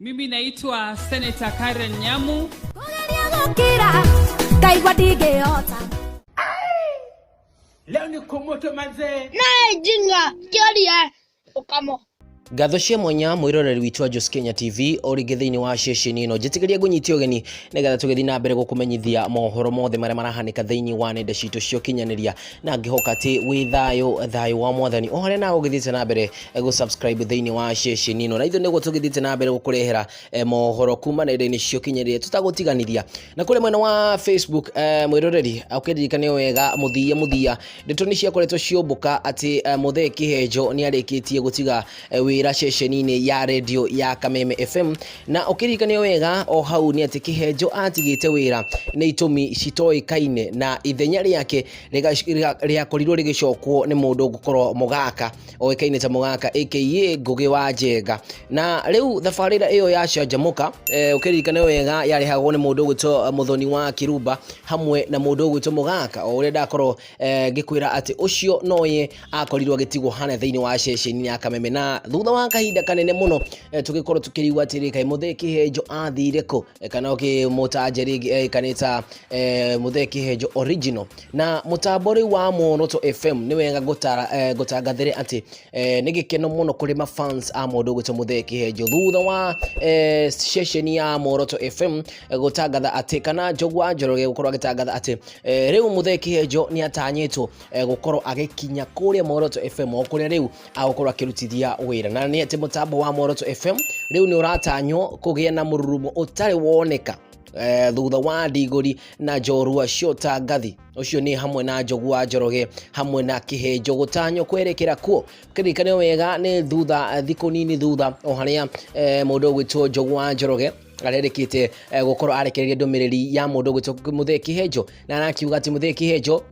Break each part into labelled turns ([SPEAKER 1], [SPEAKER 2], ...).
[SPEAKER 1] Mimi naitwa Senator Karen Nyamu.
[SPEAKER 2] Leo ni kumoto manze.
[SPEAKER 3] Na jinga kiaria ukamo.
[SPEAKER 4] Gatho cia mwanya mwiroreri witwa Jos Kenya TV orige thiini wa ceceni ino njitikiria gunyitio geni nigetha tugethi na mbere gukumenyithia mohoro mothe maria marahanika thiini wa nenda citu cio kinyaniria na ngihoka ati wi thayo wa mwathani o haria na ugithite na mbere go subscribe thiini wa ceceni ino na ithu niguo tugithite na mbere gukurehera mohoro kuma nenda-ini cio kinyaniria tutagutiganiria na kule mwena wa Facebook mwiroreri ukiririkane wega muthia ndeto ni ciakoretwo ciombuka ati Muthee Kihenjo ni arikitie gutiga wira ceceni-ini ya radio ya Kameme FM na ukiririkane wega o hau ni ati Kihenjo atigite wira ni itumi citoikaine na ithenya riake riakorirwo rigicokwo ni mundu gukorwo Mugaka oikaine ta Mugaka aka Ngugi wa Njenga na riu thafarira iyo ya canjamuka ukiririkane wega yarehagwo ni mundu gwitwo Muthoni wa Kirumba hamwe na mundu gwitwo Mugaka o uria ndakorwo ngikwira ati ucio noye akorirwo gitigwo hana thiini wa ceceni ya Kameme na thutha wa kahinda kanene muno tugikorwo tukirigwa atiri kai Muthee Kihenjo athire ko kana mutajeri kanita Muthee Kihenjo original na mutambori wa Moroto FM ni wega gutangathire ati ni gikeno muno kuri ma fans a mundu gwitwo Muthee Kihenjo thutha wa ceceni ya Moroto FM gutangatha ati kana Njogua Njoroge gukorwo agitangatha ati riu Muthee Kihenjo ni atanyitwo gukorwo agikinya kuria Moroto FM o kuria riu agukorwo akirutithia wira na ni ati mutambo wa Moroto FM riu ni uratanywo kugia na mururumo utari woneka thutha wa Ndiguri na Njorua cio tangathi ucio ni hamwe na Njogua Njoroge hamwe na Kihenjo gutanyo kwerekera kuo kirikane wega ni thutha thiku nini thutha o haria mundu gwitwo Njogua Njoroge arerikite gukorwo arekereria ndomereri ya mundu gwitwo Muthee Kihenjo na anakiuga ati Muthee Kihenjo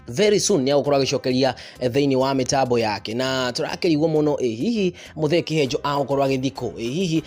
[SPEAKER 4] very soon ni agukorwo agicokeria thiini wa mitambo yake na turakirigwo muno hihi Muthee Kihenjo agukorwo agithiko hihi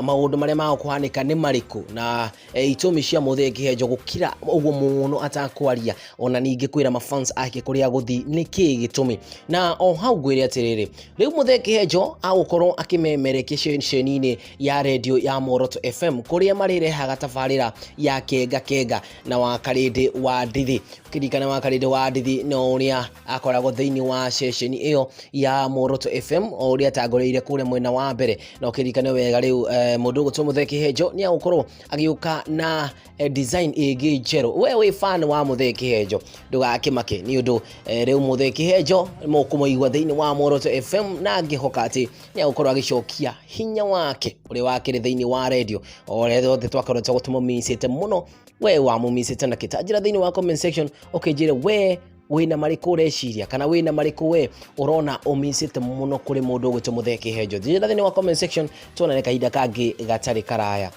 [SPEAKER 4] maundu maria magukuhanika ni mariku na itumi cia Muthee Kihenjo gukira uguo muno atakwaria ona ningi kwira mafans ake kuria guthi niki gitumi na o hau gwire atiriri riu Muthee Kihenjo agukorwo akimemerekia ceceni-ini ya radio ya Moroto FM kuria marirehaga tafarira ya kenga na wa Karindi wa Ndithi kirikana wa Karindi wa Ndithi no uria akoragwo thiini wa ceceni iyo ya Moroto FM o uria tangoreire kure mwena wa mbere na ukirikane wega riu mundu gutwo Muthee Kihenjo ni agukorwo agiuka na design igi njeru we fan wa Muthee Kihenjo ndugakimake ni undu riu Muthee Kihenjo mukumoigwa thiini wa Moroto FM na ngihoka ati ni agukorwo agicokia hinya wake uria wakire thiini wa radio o retho twakorwo tumumisite muno we wa mumisite na kitajira thiini wa comment section ukijire we wina mariku reciria kana wina mariku we urona umisite muno kuri mundu gwitwo Muthee Kihenjo thira thiini wa comment section tuonane kahinda kangi gatari karaya.